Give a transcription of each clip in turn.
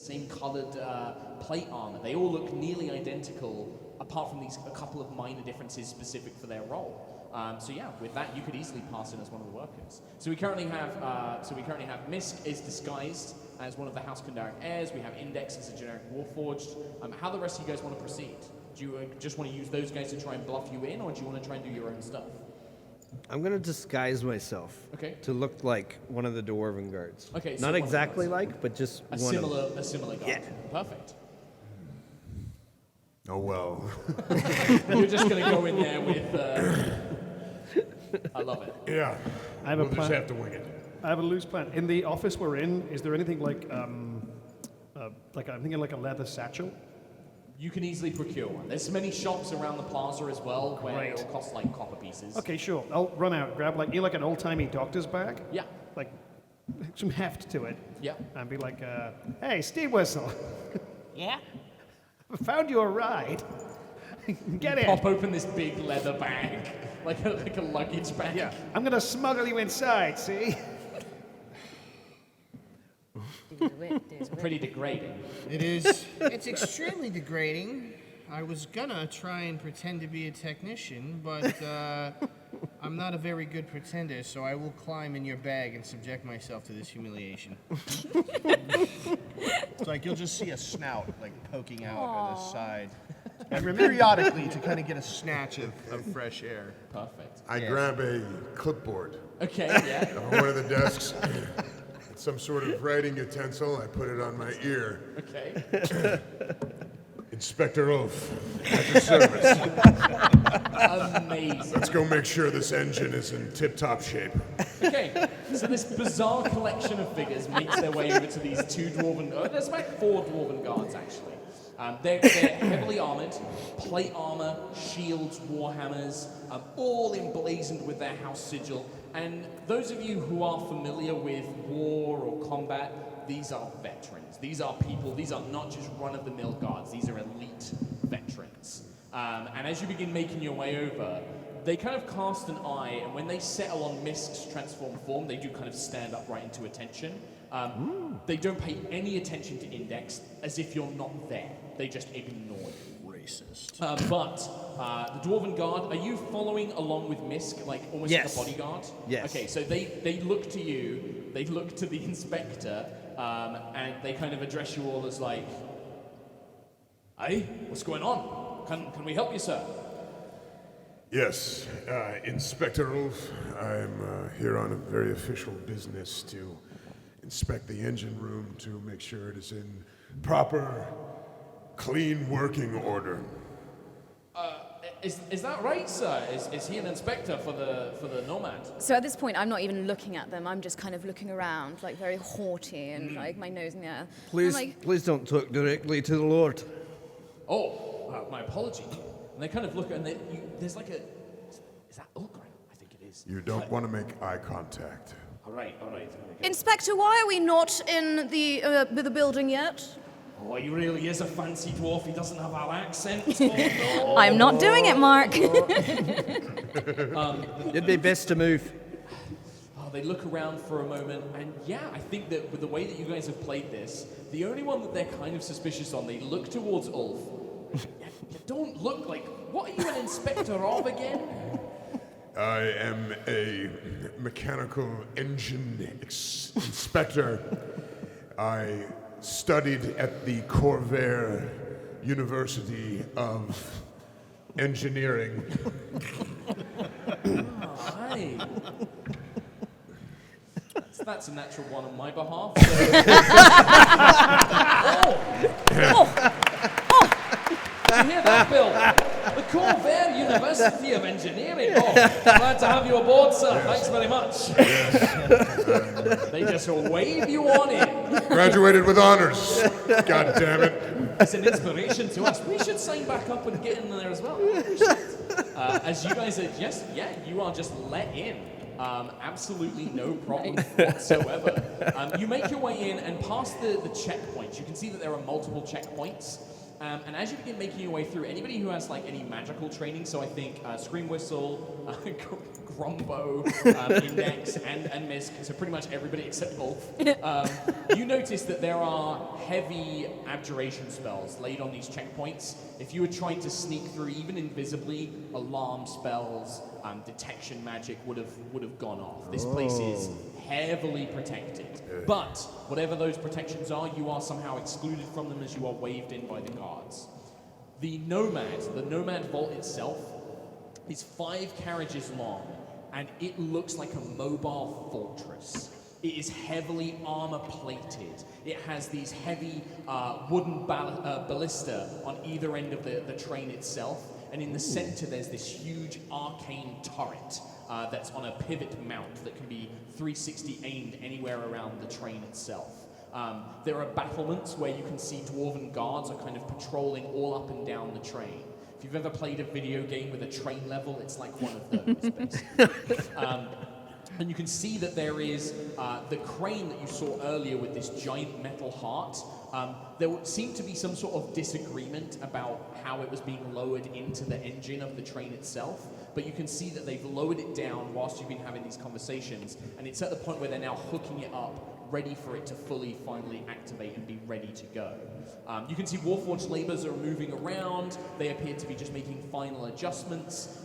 same colored plate armor. They all look nearly identical, apart from a couple of minor differences specific for their role. So yeah, with that, you could easily pass in as one of the workers. So we currently have Misk is disguised as one of the House Kundaric heirs. We have Index as a generic warforged. How the rest of you guys want to proceed? Do you just want to use those guys to try and bluff you in, or do you want to try and do your own stuff? I'm going to disguise myself to look like one of the dwarven guards. Okay, so not exactly like, but just a one similar guard. Yeah. Perfect. Oh, well. You're just going to go in there with... I love it. Yeah. I have we'll a plan. Just have to wing it. I have a loose plan. In the office we're in, is there anything like I'm thinking like a leather satchel? You can easily procure one. There's many shops around the plaza as well where it'll cost like copper pieces. Okay, sure. I'll run out, grab like an old-timey doctor's bag. Yeah. Like some heft to it. Yeah. And be like, hey, Steve Whistle. Yeah? I found you a ride. Get in. Pop open this big leather bag, like a luggage bag. Yeah. I'm gonna smuggle you inside, see? It's pretty degrading. It is. It's extremely degrading. I was gonna try and pretend to be a technician, but I'm not a very good pretender, so I will climb in your bag and subject myself to this humiliation. It's like you'll just see a snout like poking out on the side. And periodically to kind of get a snatch of fresh air. Perfect. I grab a clipboard. Okay, yeah. On one of the desks. Some sort of writing utensil. I put it on my ear. Okay. Inspector Ulf, at your service. Amazing. Let's go make sure this engine is in tip-top shape. Okay, so this bizarre collection of figures makes their way over to these there's about 4 dwarven guards, actually. They're heavily armored, plate armor, shields, warhammers, all emblazoned with their house sigil. And those of you who are familiar with war or combat, these are veterans. These are people, these are not just run-of-the-mill guards. These are elite veterans. And as you begin making your way over, they kind of cast an eye, and when they settle on Misk's transformed form, they do kind of stand up right into attention. They don't pay any attention to Index, as if you're not there. They just ignore you. Racist. But the Dwarven Guard, are you following along with Misk, like almost like a bodyguard? Yes. Okay, so they look to you, they look to the inspector, and they kind of address you all as like, "Hey, what's going on? Can we help you, sir?" Yes, Inspector Ulf, I'm here on a very official business to inspect the engine room to make sure it is in proper, clean working order. Is that right, sir? Is he an inspector for the Nomad? So at this point, I'm not even looking at them. I'm just kind of looking around, like very haughty and like my nose in the air. Please, I'm like, please don't talk directly to the Lord. Oh, my apology. And they kind of look, and there's like is that Ulgrim? I think it is. You don't want to make eye contact. All right. Inspector, why are we not in the building yet? Oh, he really is a fancy dwarf. He doesn't have our accent. Oh, no. I'm not doing it, Mark. It'd be best to move. They look around for a moment, and yeah, I think that with the way that you guys have played this, the only one that they're kind of suspicious on, they look towards Ulf. You don't look like... What are you an inspector of again? I am a mechanical engine inspector. I studied at the Corvair University of Engineering. Hi. So that's a natural one on my behalf. Did you hear that, Bill? The Corvair University of Engineering. Oh, glad to have you aboard, sir. Yes. Thanks very much. Yes. They just wave you on in. Graduated with honors. God damn it. It's an inspiration to us. We should sign back up and get in there as well. As you guys are you are just let in. Absolutely no problem whatsoever. You make your way in and past the checkpoints. You can see that there are multiple checkpoints. And as you begin making your way through, anybody who has like any magical training, so I think Scream Whistle, Grumbo, Index, and Misc, so pretty much everybody except Wolf, you notice that there are heavy abjuration spells laid on these checkpoints. If you were trying to sneak through, even invisibly, alarm spells, detection magic would have gone off. This place is heavily protected. But whatever those protections are, you are somehow excluded from them as you are waved in by the guards. The Nomad Vault itself is 5 carriages long, and it looks like a mobile fortress. It is heavily armor-plated. It has these heavy wooden ballista on either end of the train itself, and in the center there's this huge arcane turret that's on a pivot mount that can be 360 aimed anywhere around the train itself. There are battlements where you can see dwarven guards are kind of patrolling all up and down the train. If you've ever played a video game with a train level, it's like one of those, basically. And you can see that there is the crane that you saw earlier with this giant metal heart. There seemed to be some sort of disagreement about how it was being lowered into the engine of the train itself, but you can see that they've lowered it down whilst you've been having these conversations, and it's at the point where they're now hooking it up, ready for it to finally activate and be ready to go. You can see Warforged laborers are moving around. They appear to be just making final adjustments.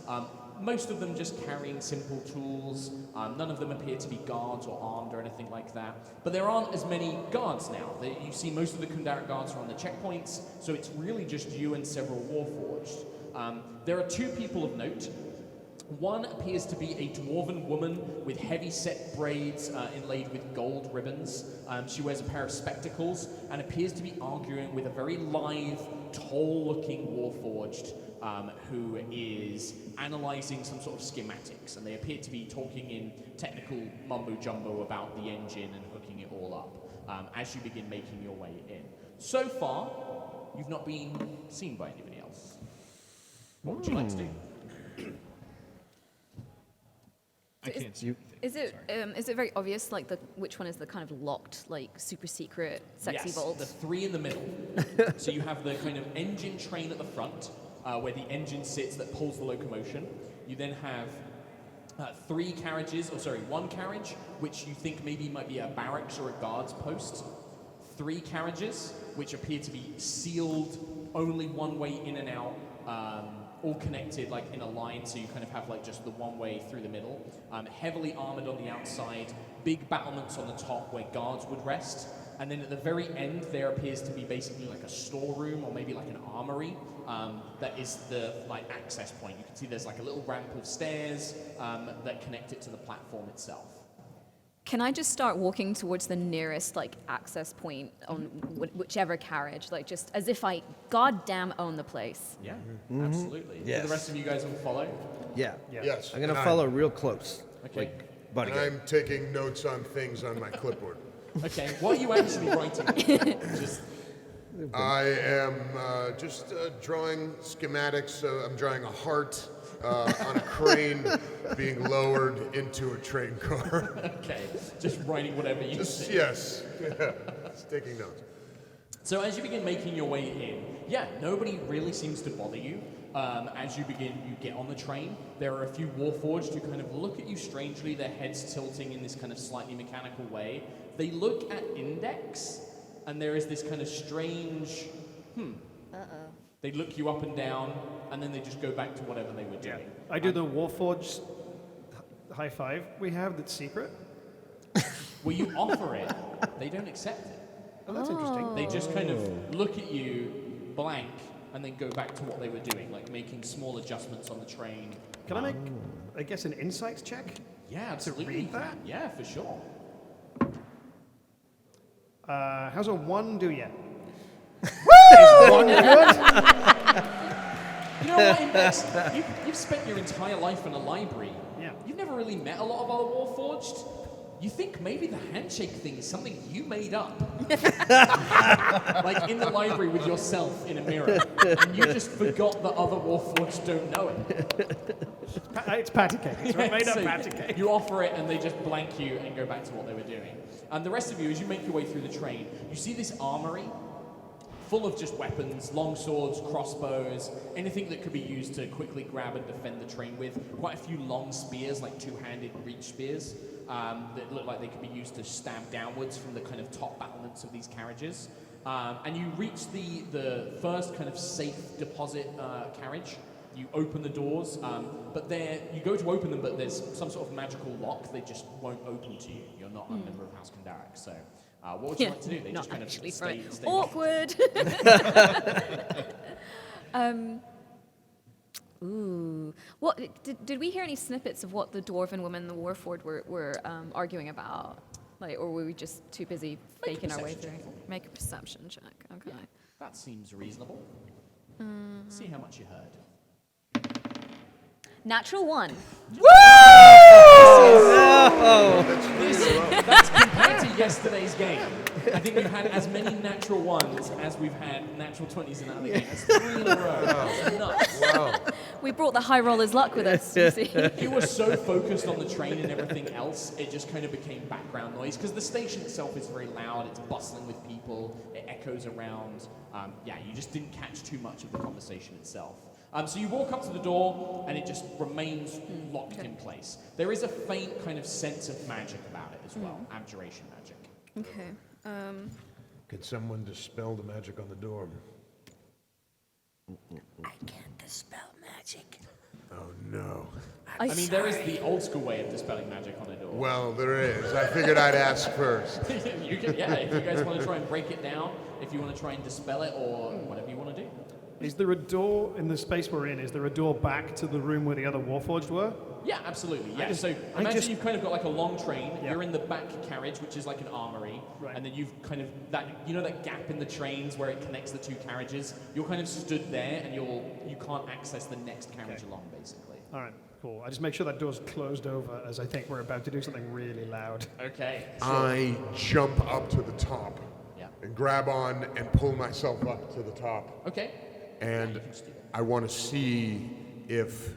Most of them just carrying simple tools. None of them appear to be guards or armed or anything like that. But there aren't as many guards now. You see most of the Kundaric guards are on the checkpoints, so it's really just you and several Warforged. There are 2 people of note. One appears to be a dwarven woman with heavy set braids inlaid with gold ribbons. She wears a pair of spectacles and appears to be arguing with a very lithe, tall-looking Warforged who is analyzing some sort of schematics, and they appear to be talking in technical mumbo-jumbo about the engine and hooking it all up as you begin making your way in. So far, you've not been seen by anybody else. What would you like to do? I can't see. Is it very obvious, like which one is the kind of locked, like super secret, sexy yes, vault? the 3 in the middle. So you have the kind of engine train at the front, where the engine sits that pulls the locomotion. You then have 1 carriage, which you think maybe might be a barracks or a guard's post. 3 carriages, which appear to be sealed, only one way in and out, all connected like in a line, so you kind of have like just the one way through the middle. Heavily armored on the outside, big battlements on the top where guards would rest, and then at the very end there appears to be basically like a storeroom or maybe like an armory that is the like access point. You can see there's like a little ramp of stairs that connect it to the platform itself. Can I just start walking towards the nearest like access point on whichever carriage, like just as if I goddamn own the place? Yeah, absolutely. Yes. So the rest of you guys will follow? Yeah. Yes. I'm going to follow real close. Okay. Like, And I'm taking notes on things on my clipboard. Okay, what are you actually writing? Just I am just drawing schematics. I'm drawing a heart on a crane being lowered into a train car. okay, just writing whatever you see. Yes. Just taking notes. So as you begin making your way in, nobody really seems to bother you. As you get on the train, there are a few Warforged who kind of look at you strangely, their heads tilting in this kind of slightly mechanical way. They look at Index, and there is this kind of strange, They look you up and down, and then they just go back to whatever they were doing. I do the Warforged high five we have that's secret. Well, you offer it, they don't accept it. Oh, that's interesting. They just kind of look at you blank, and then go back to what they were doing, like making small adjustments on the train. Can I make, I guess, an insights check? Yeah, absolutely. read that? Yeah, for sure. How's a 1 do you? Is 1 good? You know what, Index? You've spent your entire life in a library. Yeah. You've never really met a lot of other Warforged. You think maybe the handshake thing is something you made up. Like in the library with yourself in a mirror. And you just forgot that other Warforged don't know it. It's patty cake. It's made up So patty cake. you offer it and they just blank you and go back to what they were doing. And the rest of you, as you make your way through the train, you see this armory full of just weapons, long swords, crossbows, anything that could be used to quickly grab and defend the train with. Quite a few long spears, like two-handed reach spears, that look like they could be used to stab downwards from the kind of top battlements of these carriages. And you reach the first kind of safe deposit carriage. You open the doors, but you go to open them, but there's some sort of magical lock. They just won't open to you. You're not a member of House Kandaric. So what would you like to do? They just kind of stay awkward. Ooh. What did we hear any snippets of what the dwarven women and the warford were arguing about? Like, or were we just too busy faking our way through? Make a perception check. Okay. Yeah, that seems reasonable. See how much you heard. Natural 1. Woo! That's compared to yesterday's game. I think we've had as many natural 1s as we've had natural 20s in another game. That's 3 in a row. That's nuts. Wow. We brought the high roller's luck with us, you see. You were so focused on the train and everything else, it just kind of became background noise, because the station itself is very loud, it's bustling with people, it echoes around. You just didn't catch too much of the conversation itself. So you walk up to the door, and it just remains locked in place. There is a faint kind of sense of magic about it as well, abjuration magic. Okay. Could someone dispel the magic on the door? I can't dispel magic. Oh, no. I mean, there is the old school way of dispelling magic on a door. Well, there is. I figured I'd ask first. You can, if you guys want to try and break it down, if you want to try and dispel it, or whatever you want to do. Is there a door in the space we're in? Is there a door back to the room where the other Warforged were? Yeah, absolutely. Yeah. So imagine you've kind of got like a long train. Yeah. You're in the back carriage, which is like an armory, and then you've kind of that gap in the trains where it connects the two carriages. You're kind of stood there, and you can't access the next carriage along, basically. All right, cool. I just make sure that door's closed over, as I think we're about to do something really loud. Okay. Sure. I jump up to the top, and grab on and pull myself up to the top. Okay. And I want to see if,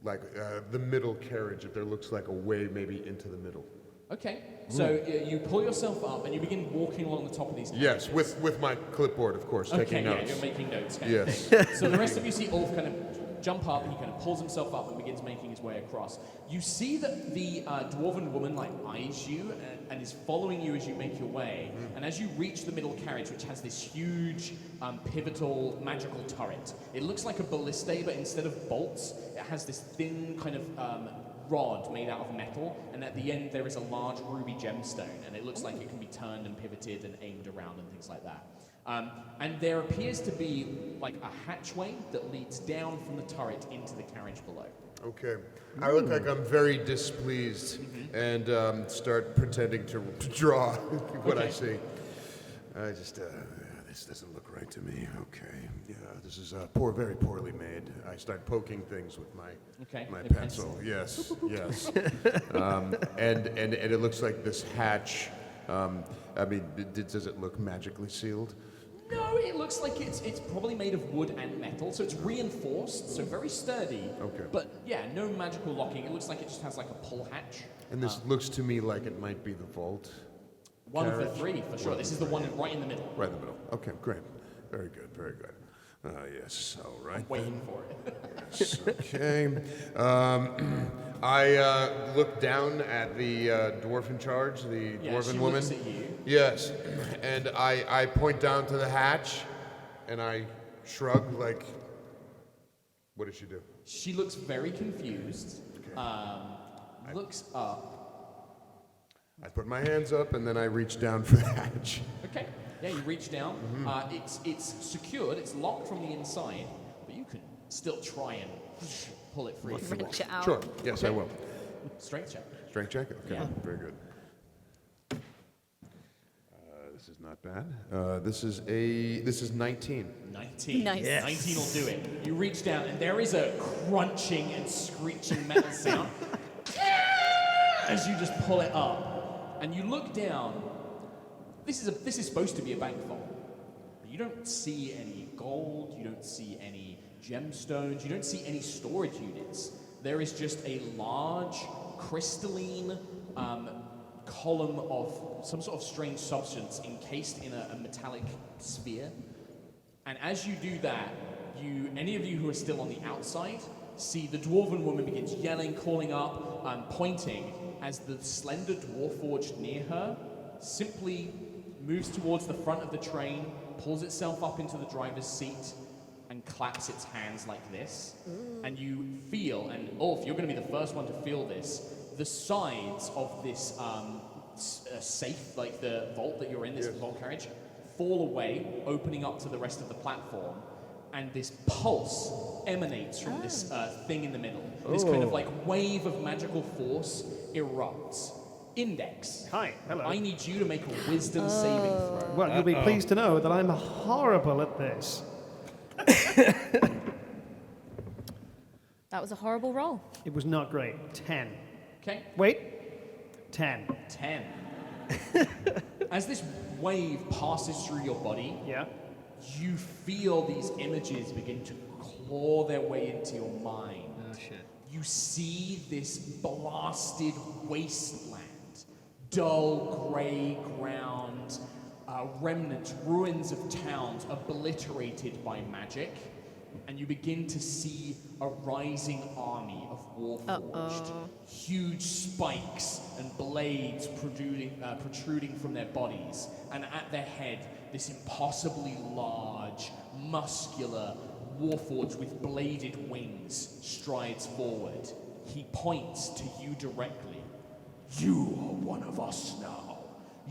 the middle carriage, if there looks like a way maybe into the middle. Okay. So you pull yourself up and you begin walking along the top of these carriages. Yes, with my clipboard, of course, taking notes. Okay, you're making notes. Yes. So the rest of you see Ulf kind of jump up, and he kind of pulls himself up and begins making his way across. You see that the dwarven woman eyes you and is following you as you make your way. And as you reach the middle carriage, which has this huge pivotal magical turret, it looks like a ballista, but instead of bolts, it has this thin kind of rod made out of metal, and at the end there is a large ruby gemstone, and it looks like it can be turned and pivoted and aimed around and things like that. And there appears to be like a hatchway that leads down from the turret into the carriage below. Okay. I look like I'm very displeased and start pretending to draw what I see. I just, this doesn't look right to me. Okay. Yeah, this is very poorly made. I start poking things with my pencil. Yes, yes. And it looks like this hatch. Does it look magically sealed? No, it looks like it's probably made of wood and metal, so it's reinforced, so very sturdy. Okay. But yeah, no magical locking. It looks like it just has like a pull hatch. And this looks to me like it might be the vault. One of the three, for sure. This is the one right in the middle. Right in the middle. Okay, great. Very good, very good. Yes, all right. I'm waiting for it. Yes, okay. I look down at the dwarf in charge, the dwarven woman. Looks at you. Yes, and I point down to the hatch, and I shrug like, what does she do? She looks very confused. Okay. Looks up. I put my hands up, and then I reach down for the hatch. Okay. Yeah, you reach down. It's secured. It's locked from the inside, but you can still try and pull it free. Wrench it out. Sure. Yes, I will. Strength check. Strength check. Okay. Yeah. Very good. This is not bad. This is 19. 19. Nice. Yes. 19 will do it. You reach down, and there is a crunching and screeching metal sound as you just pull it up. And you look down. This is supposed to be a bank vault. But you don't see any gold. You don't see any gemstones. You don't see any storage units. There is just a large, crystalline, column of some sort of strange substance encased in a metallic sphere. And as you do that, any of you who are still on the outside see the dwarven woman begins yelling, calling up, pointing, as the slender dwarf forged near her simply moves towards the front of the train, pulls itself up into the driver's seat, and claps its hands like this. And you feel, and Ulf, you're going to be the first one to feel this, the sides of this safe, like the vault that you're in, this vault carriage, fall away, opening up to the rest of the platform, and this pulse emanates from this thing in the middle. This kind of like wave of magical force erupts. Index. Hi, hello. I need you to make a wisdom saving throw. Well, you'll be pleased to know that I'm horrible at this. That was a horrible roll. It was not great. 10. Okay. Wait. 10. 10. As this wave passes through your body, Yeah. you feel these images begin to claw their way into your mind. Oh, shit. You see this blasted wasteland, dull gray ground, remnants, ruins of towns obliterated by magic, and you begin to see a rising army of Warforged. Huge spikes and blades protruding from their bodies, and at their head, this impossibly large, muscular Warforged with bladed wings strides forward. He points to you directly. You are one of us now.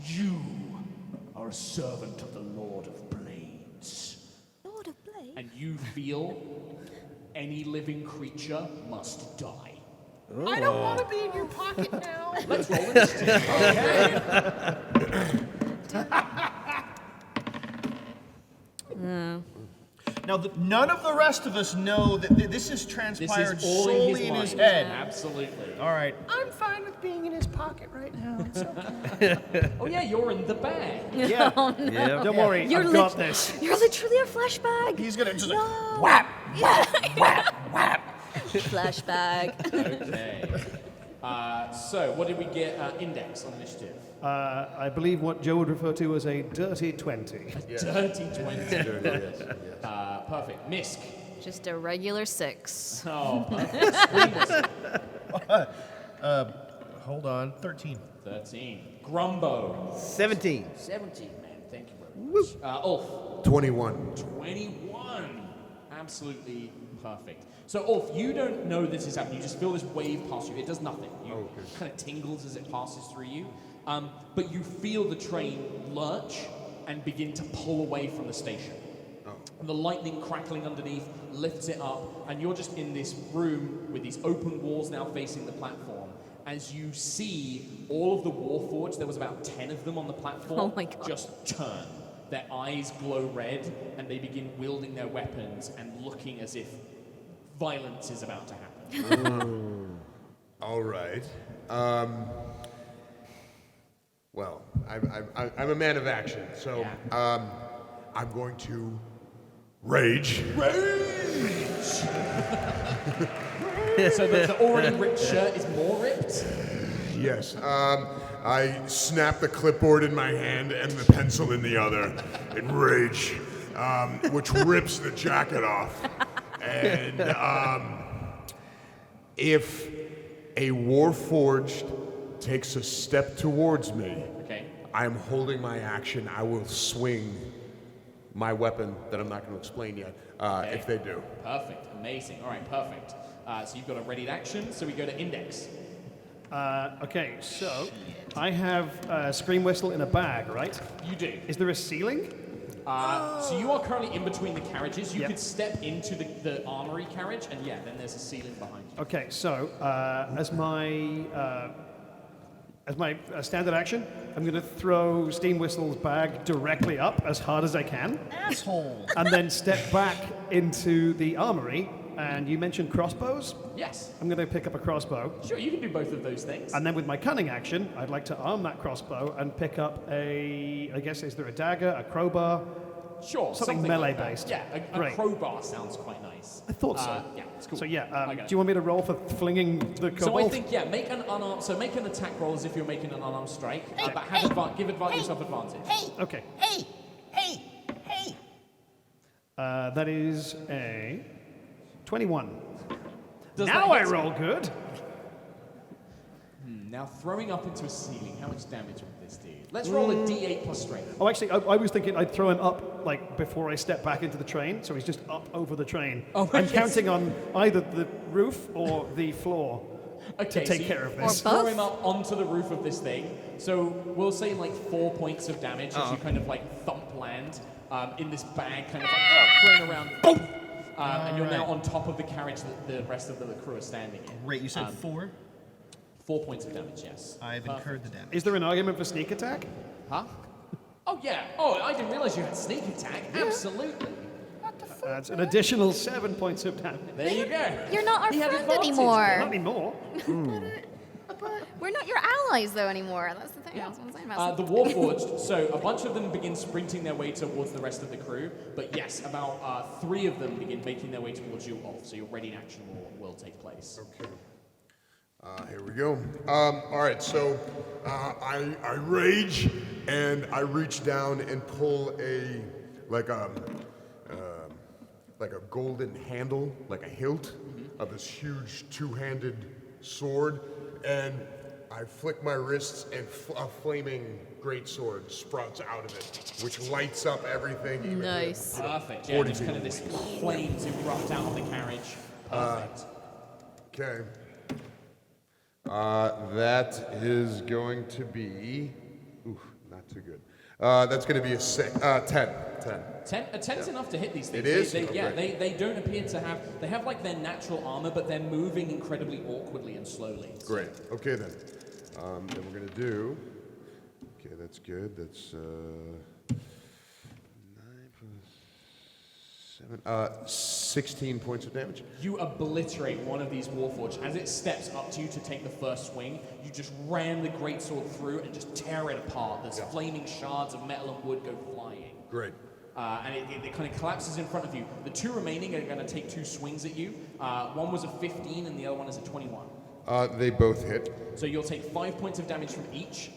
You are a servant of the Lord of Blades. Lord of Blade. And you feel any living creature must die. I don't want to be in your pocket now. Let's roll initiative. No. Now, none of the rest of us know that this has This transpired is all solely in in his his mind. head. Absolutely. All right. I'm fine with being in his pocket right now. It's okay. Oh yeah, you're in the bag. Yeah. Yeah. Don't worry, You're I've got this. You're literally a flashbag. He's gonna just No. whap, whap, whap. Flashbag. Okay. So what did we get? Index on initiative. I believe what Joe would refer to as a dirty 20. Dirty 20. Perfect. Misk. Just a regular 6. Oh, perfect. Squeamish. Hold on. 13. 13. Grumbo. 17. 17, man. Thank you very much. Ulf. 21. 21. Absolutely perfect. So, Ulf, you don't know this is happening. You just feel this wave pass you. It does nothing. You kind of tingles as it passes through you. But you feel the train lurch and begin to pull away from the station. And the lightning crackling underneath lifts it up, and you're just in this room with these open walls now facing the platform. As you see all of the Warforged, there was about 10 of them on the platform, Oh my God. just turn. Their eyes glow red, and they begin wielding their weapons and looking as if violence is about to happen. All right. Well, I'm a man of action, so I'm going to rage. So the already ripped shirt is more ripped? Yes. I snap the clipboard in my hand and the pencil in the other in rage, which rips the jacket off. And if a Warforged takes a step towards me, I'm holding my action. I will swing my weapon that I'm not going to explain yet, if they do. Perfect. Amazing. All right, perfect. So you've got a readied action, so we go to Index. Okay, so I have a scream whistle in a bag, right? You do. Is there a ceiling? So you are currently in between the carriages. You Yep. could step into the armory carriage, and then there's a ceiling behind you. Okay, so as my standard action, I'm going to throw Steam Whistle's bag directly up as hard as I can, Asshole. and then step back into the armory. And you mentioned crossbows. Yes. I'm going to pick up a crossbow. Sure, you can do both of those things. And then with my cunning action, I'd like to arm that crossbow and pick up I guess, is there a dagger, a crowbar? Sure. Something like melee that. based. Yeah, a Great. crowbar sounds quite nice. nice. I thought so. Yeah, it's cool. So yeah, I do got it. you want me to roll for flinging the kobold? So I think, yeah, make an unarmed, so make an attack roll as if you're making an unarmed strike, but have give yourself advantage. Okay. Hey! That is a 21. Does Now that I hit? roll good. Now throwing up into a ceiling, how much damage would this do? Let's roll a d8 plus strength. Oh, actually, I was thinking I'd throw him up like before I step back into the train, so he's just up over the train. Oh, I'm yes. counting on either the roof or the floor to take care of this. Or Throw both? him up onto the roof of this thing. So we'll say like 4 points of damage as you kind of like thump land in this bag, kind of like thrown around. Boom! And you're now on top of the carriage that the rest of the crew are standing in. Great, you said 4? 4 points of damage, yes. I've incurred the damage. Is there an argument for sneak attack? Huh? Oh, yeah. Oh, I didn't realize you had sneak attack. Absolutely. That's an additional 7 points of damage. There you go. You're not our He had friend advantage, anymore. Not anymore. We're not your allies though anymore. That's the thing. That's what I'm saying about The Warforged, so a bunch of them begin sprinting their way towards the rest of the crew, but yes, about 3 of them begin making their way towards you, Ulf, so your ready in action will take place. Okay. Here we go. All right, so I rage and I reach down and pull like a golden handle, like a hilt of this huge two-handed sword, and I flick my wrists and a flaming greatsword sprouts out of it, which lights up everything. even Nice. Perfect. Yeah, just kind of this flames erupt out of the carriage. Perfect. Okay. That is going to be, not too good. That's going to be a 10. 10 is enough to hit these things. It is? They don't appear to have, they have like their natural armor, but they're moving incredibly awkwardly and slowly. Great. Okay then. Then we're going to do, okay, that's good. That's 9 plus 7, 16 points of damage. You obliterate one of these Warforged. As it steps up to you to take the first swing, you just ram the greatsword through and just tear it apart. There's flaming shards of metal and wood go flying. Great. And it kind of collapses in front of you. The 2 remaining are going to take 2 swings at you. One was a 15 and the other one is a 21. They both hit. So you'll take 5 points of damage from each,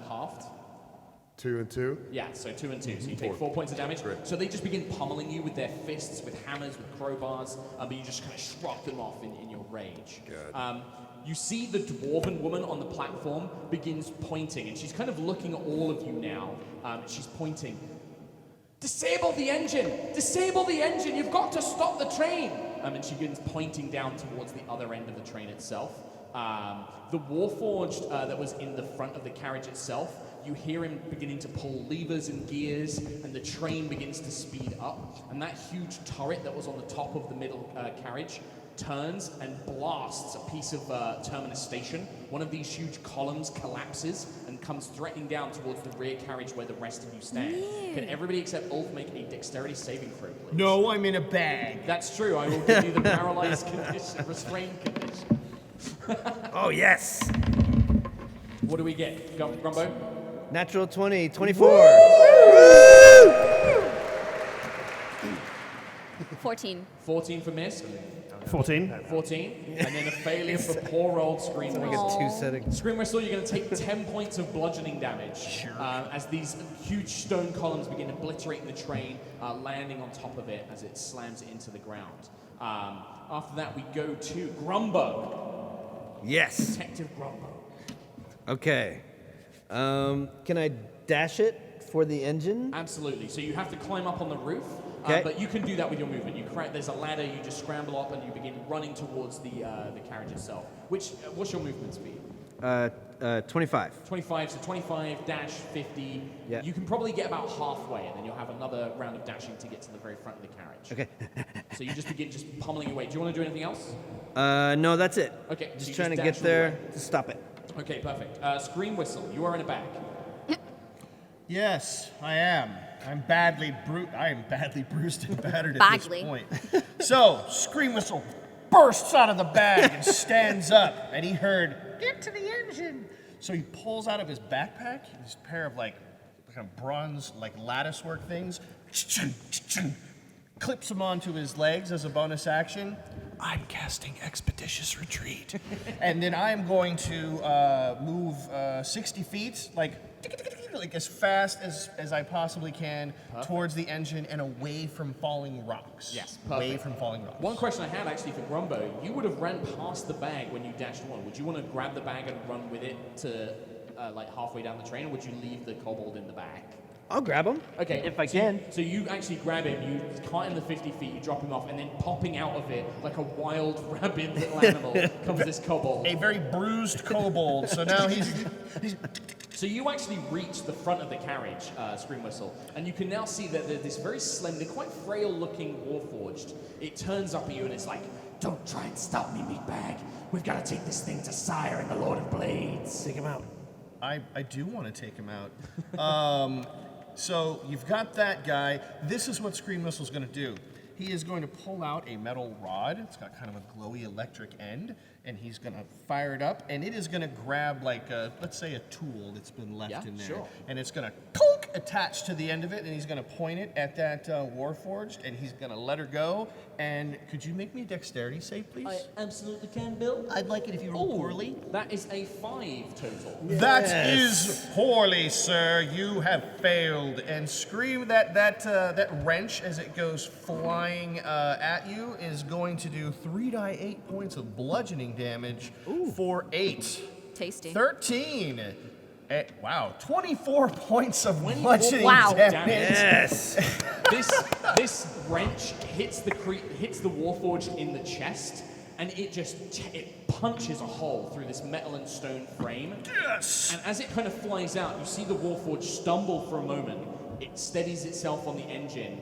halved. 2 and 2. Yeah, so 2 and 2. So you take 4 points of damage. Great. So they just begin pummeling you with their fists, with hammers, with crowbars, but you just kind of shrug them off in your rage. You see the dwarven woman on the platform begins pointing, and she's kind of looking at all of you now. She's pointing. Disable the engine! Disable the engine! You've got to stop the train! And she begins pointing down towards the other end of the train itself. The Warforged that was in the front of the carriage itself, you hear him beginning to pull levers and gears, and the train begins to speed up. And that huge turret that was on the top of the middle carriage turns and blasts a piece of terminus station. One of these huge columns collapses and comes threatening down towards the rear carriage where the rest of you stand. Can everybody except Ulf make a dexterity saving throw, please? No, I'm in a bag. That's true. I will give you the paralyzed condition, restrained condition. Oh, yes. What do we get? Grumbo? Natural 20, 24. 14. 14 for Miss. 14. 14. And then a failure for poor old Scream I Whistle. get 2 settings. Scream Whistle, you're going to take 10 points of bludgeoning damage as these huge stone columns begin obliterating the train, landing on top of it as it slams it into the ground. After that, we go to Grumbo. Yes. Detective Grumbo. Okay. Can I dash it for the engine? Absolutely. So you have to climb up on the roof, but you can do that with your movement. There's a ladder, you just scramble up and you begin running towards the carriage itself. What's your movement speed? 25. 25, so 25 dash 50. Yeah. You can probably get about halfway, and then you'll have another round of dashing to get to the very front of the carriage. Okay. So you just begin pummeling away. Do you want to do anything else? No, that's it. Okay. so Just you trying to dash get all there the way. to stop it. Okay, perfect. Scream Whistle, you are in a bag. Yes, I am. I am badly bruised and battered at Badly. this point. So, Scream Whistle bursts out of the bag and stands up, and he heard, "Get to the engine!" So he pulls out of his backpack this pair of kind of bronze lattice work things, clips him onto his legs as a bonus action. I'm casting Expeditious Retreat. And then I'm going to move 60 feet, like as fast as I possibly can towards the engine and away from falling rocks. Yes, away perfect. from falling rocks. One question I had actually for Grumbo, you would have ran past the bag when you dashed on. Would you want to grab the bag and run with it to like halfway down the train, or would you leave the kobold in the bag? I'll grab him. Okay. If I can. So you actually grab him, you cart him the 50 feet, you drop him off, and then popping out of it like a wild, rabid little animal comes this kobold. A very bruised kobold. So now he's So you actually reach the front of the carriage, Scream Whistle, and you can now see that there's this very slender, quite frail-looking Warforged. It turns up at you and it's like, Don't try and stop me, meatbag. We've got to take this thing to Sire and the Lord of Blades. Take him out. I do want to take him out. So you've got that guy. This is what Scream Whistle's going to do. He is going to pull out a metal rod. It's got kind of a glowy electric end, and he's going to fire it up, and it is going to grab, like, let's say a tool that's been left in there. Sure. And it's going to clunk attach to the end of it, and he's going to point it at that Warforged, and he's going to let her go. And could you make me a dexterity save, please? I absolutely can, Bill. I'd like it if you roll poorly. That is a 5 total. That is poorly, sir. You have failed. And Scream, that wrench as it goes flying at you is going to do 3d8 points of bludgeoning damage for 8. Tasty. 13. Wow, 24 points of bludgeoning Wow. damage. Yes. This wrench hits the Warforged in the chest, and it punches a hole through this metal and stone frame. Yes. And as it kind of flies out, you see the Warforged stumble for a moment. It steadies itself on the engine,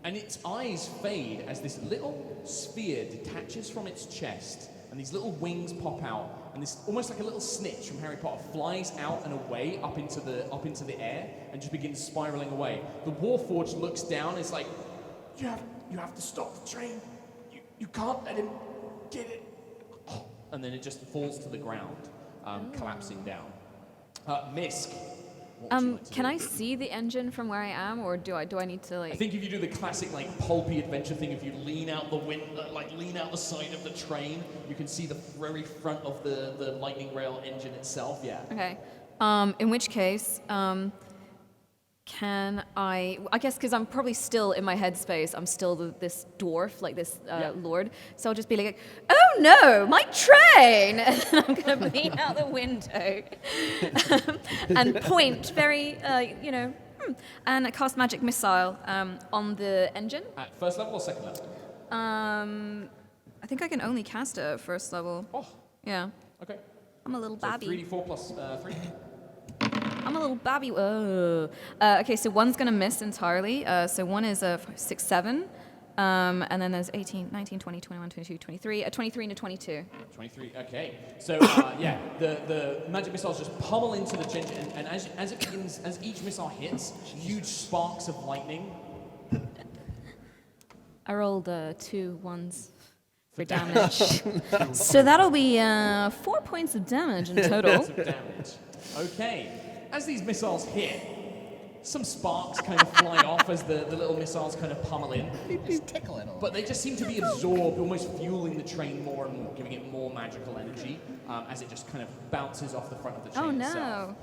and its eyes fade as this little sphere detaches from its chest, and these little wings pop out, and this almost like a little snitch from Harry Potter flies out and away up into the air and just begins spiraling away. The Warforged looks down. It's like, You have to stop the train. You can't let him get it. and then it just falls to the ground, collapsing down. Misk. what would you like to Can do? I see the engine from where I am, or do I need to I like? think if you do the classic like pulpy adventure thing, if you lean out the lean out the side of the train, you can see the very front of the lightning rail engine itself. Yeah. Okay. In which case, can I guess because I'm probably still in my headspace, I'm still this dwarf, like this lord. So I'll just be like, oh no, my train! And I'm going to lean out the window and point very, and I cast magic missile on the engine. At first level or second level? I think I can only cast it at first level. Oh, Yeah. okay. I'm a little So babby. 3d4 plus 3. I'm a little babby. Okay, so one's going to miss entirely. So one is a 6, 7. And then there's 18, 19, 20, 21, 22, 23. A 23 and a 22. 23. Okay. So the magic missiles just pummel into the ginger, and as each missile hits, huge sparks of lightning. I rolled 2 ones for damage. So that'll be 4 points of damage in total. Of damage. Okay. As these missiles hit, some sparks kind of fly off as the little missiles kind of pummel in. Just tickle it all. But they just seem to be absorbed, almost fueling the train more and more, giving it more magical energy as it just kind of bounces off the front of the train Oh, no. itself.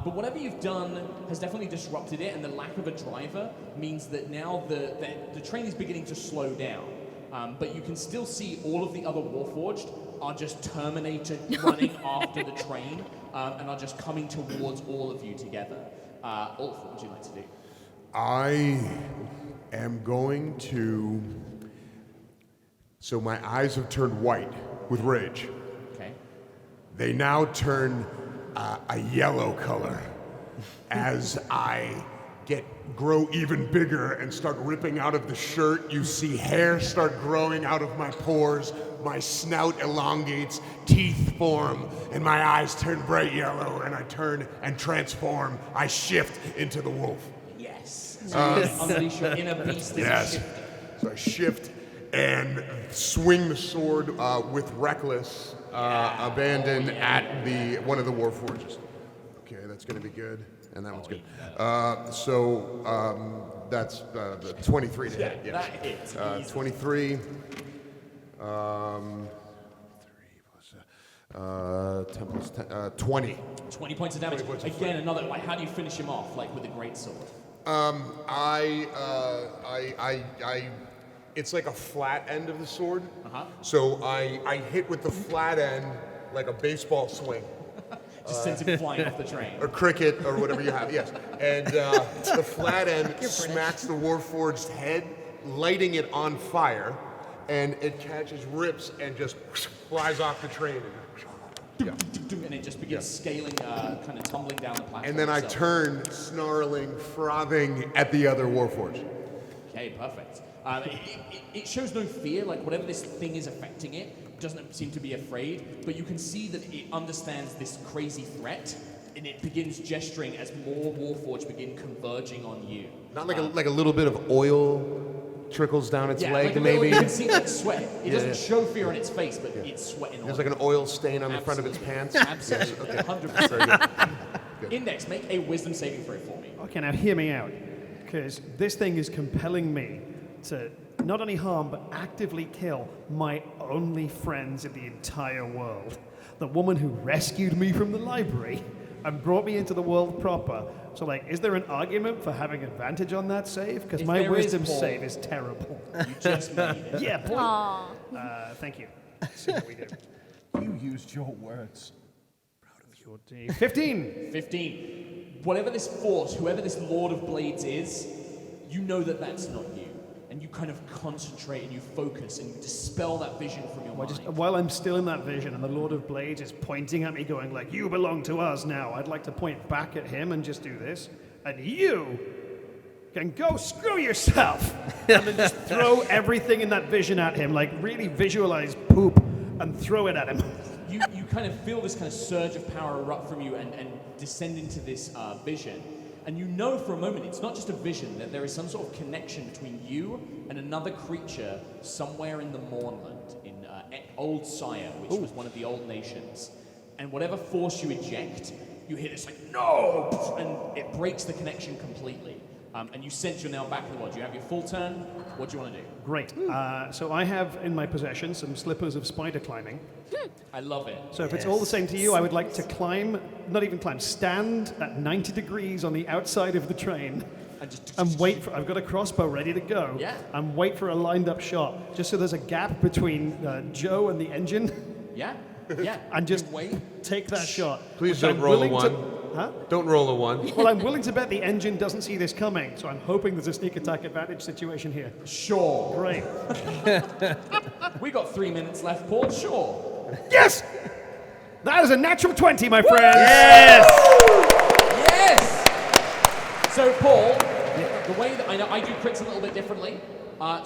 But whatever you've done has definitely disrupted it, and the lack of a driver means that now the train is beginning to slow down. But you can still see all of the other Warforged are just Terminator running after the train and are just coming towards all of you together. Ulf, what would you like to do? I am going to. So my eyes have turned white with rage. Okay. They now turn a yellow color as I grow even bigger and start ripping out of the shirt. You see hair start growing out of my pores. My snout elongates, teeth form, and my eyes turn bright yellow, and I turn and transform. I shift into the wolf. Yes. So you unleash your inner beast as Yes. you shift. So I shift and swing the sword with reckless abandon at one of the Warforges. Okay, that's going to be good. And that one's good. That's the 23 to hit. Yeah, that hits. 23. 10 plus 10, 20. 20 points of damage. Again, another, like, how do you finish him off, like, with a great sword? It's like a flat end of the sword. Uh-huh. So I hit with the flat end like a baseball swing. Just sends him flying off the train. Or cricket, or whatever you have, yes. And the flat end smacks the Warforged's head, lighting it on fire, and it catches, rips, and just flies off the train. And it just begins scaling, kind of tumbling down the platform. And then I turn, snarling, frothing at the other Warforged. Okay, perfect. It shows no fear, like whatever this thing is affecting it, doesn't seem to be afraid, but you can see that it understands this crazy threat, and it begins gesturing as more Warforged begin converging on you. Not like a little bit of oil trickles down its leg, like maybe? You can see like sweat. It doesn't show fear on its face, but it's sweating. There's like an oil stain on the front of its pants? Absolutely. Yes, okay. 100%. Good. Index, make a wisdom saving throw for me. Okay, now hear me out, because this thing is compelling me to not only harm, but actively kill my only friends in the entire world. The woman who rescued me from the library and brought me into the world proper. So, like, is there an argument for having advantage on that save? Because my wisdom save is terrible. You just made it. Yeah, boy. Aww. Thank you. Let's see what we do. You used your words. Proud of your day. 15. 15. Whatever this force, whoever this Lord of Blades is, you know that that's not you. And you kind of concentrate and you focus and you dispel that vision from your mind. While I'm still in that vision and the Lord of Blades is pointing at me going like, you belong to us now, I'd like to point back at him and just do this. And you can go screw yourself. And then just throw everything in that vision at him, like really visualize poop and throw it at him. You kind of feel this kind of surge of power erupt from you and descend into this vision. And you know for a moment it's not just a vision, that there is some sort of connection between you and another creature somewhere in the Mournland, in Old Sire, which was one of the old nations. And whatever force you eject, you hear this like, no! And it breaks the connection completely. And you sense you're now back in the world. You have your full turn. What do you want to do? Great. So I have in my possession some slippers of spider climbing. I love it. So if it's all the same to you, I would like to climb, not even climb, stand at 90 degrees on the outside of the train and wait for, I've got a crossbow ready to go, and wait for a lined up shot, just so there's a gap between Joe and the engine. Yeah. And just take that shot. Please don't roll a one. Don't roll a one. Well, I'm willing to bet the engine doesn't see this coming, so I'm hoping there's a sneak attack advantage situation here. Sure. Great. We got 3 minutes left, Paul. Sure. Yes! That is a natural 20, my friends! Yes! Yes! So, Paul, the way that I do crits a little bit differently.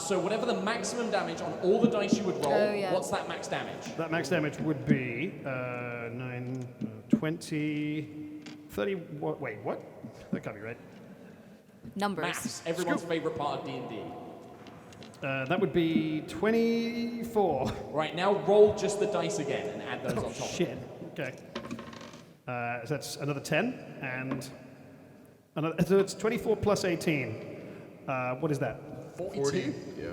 So whatever the maximum damage on all the dice you would roll, what's that max damage? That max damage would be 9, 20, 30, wait, what? That can't be right. Numbers. Maths, everyone's favorite part of D&D. That would be 24. Right, now roll just the dice again and add those on top. Shit. Okay. So that's another 10, and another, so it's 24 plus 18. What is that? 42? Yeah.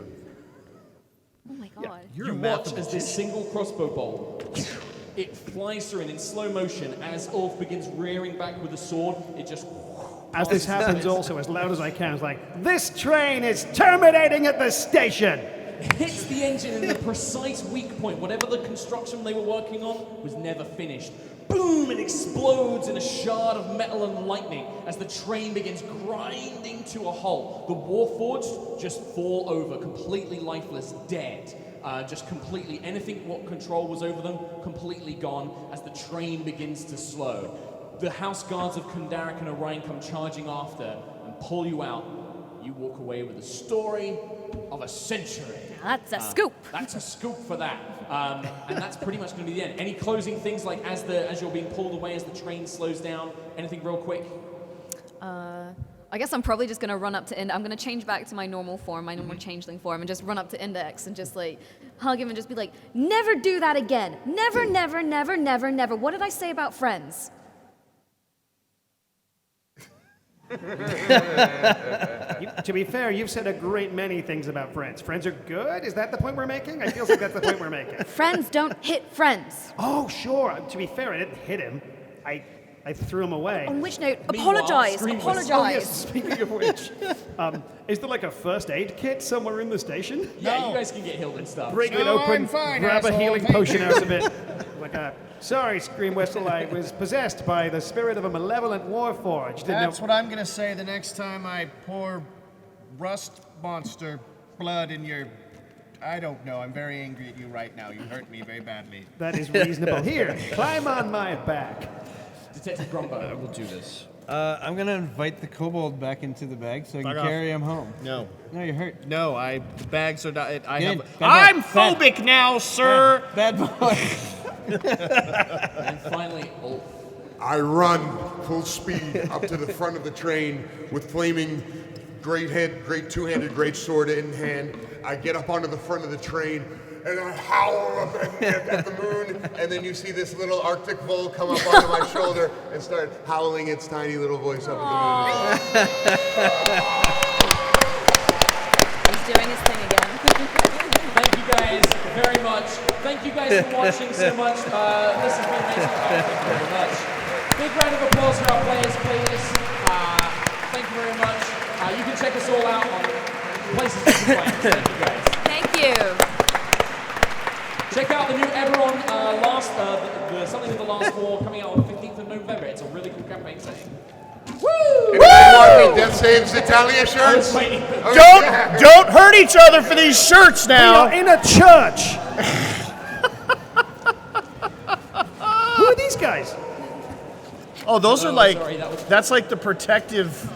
Oh my god. You watch as this single crossbow bolt, it flies through, and in slow motion, as Ulf begins rearing back with the sword, it just... As this happens also, as loud as I can, it's like, this train is terminating at the station! Hits the engine in the precise weak point. Whatever the construction they were working on was never finished. Boom! It explodes in a shard of metal and lightning as the train begins grinding to a halt. The Warforged just fall over, completely lifeless, dead. Just completely, anything what control was over them, completely gone as the train begins to slow. The house guards of Kundarak and Orion come charging after and pull you out. You walk away with a story of a century. That's a scoop. That's a scoop for that. And that's pretty much going to be the end. Any closing things, like as you're being pulled away, as the train slows down? Anything real quick? I guess I'm probably just going to run up to Index. I'm going to change back to my normal form, my normal changeling form, and just run up to Index and just like hug him and just be like, never do that again. Never, never, never, never, never. What did I say about friends? To be fair, you've said a great many things about friends. Friends are good? Is that the point we're making? I feel like that's the point we're making. Friends don't hit friends. Oh, sure. To be fair, I didn't hit him. I threw him away. On which note, Meanwhile, apologize. Scream was- Oh, yes, Apologize. speaking of which, is there like a first aid kit somewhere in the station? Yeah, you guys can get healed and stuff. Break it No, open, I'm fine, grab a asshole, healing thank potion you. out of it. Sorry, Scream Whistle, I was possessed by the spirit of a malevolent warforged. Didn't That's know. what I'm gonna say the next time I pour rust monster blood in your... I don't know. I'm very angry at you right now. You hurt me very badly. That is reasonable. Here, climb on my back. Detective Grumbo. We'll do this. I'm gonna invite the kobold back into the bag so I can Fuck off. carry him home. No. No, you're hurt. No, the bags are not... I Get in. have... Bad I'm boy. Bad. phobic now, sir! Bad boy. And finally, Ulf. I run full speed up to the front of the train with flaming great two-handed greatsword in hand. I get up onto the front of the train and I howl up at the moon, and then you see this little Arctic vole come up onto my shoulder and start howling its tiny little voice up at the moon. He's doing his thing again. Thank you guys very much. Thank you guys for watching so much. This has been amazing. Thank you very much. Big round of applause for our players, please. Thank you very much. You can check us all out on places you can find us. Thank you guys. Thank you. Check out the new Eberron, Something with the Last War, coming out on the 15th of November. It's a really cool campaign setting. Anybody want me Death Saves Italia shirts? Don't hurt each other for these shirts We now! are in a church. Who are these guys? Oh, those are Oh, like... sorry, that was- That's like the protective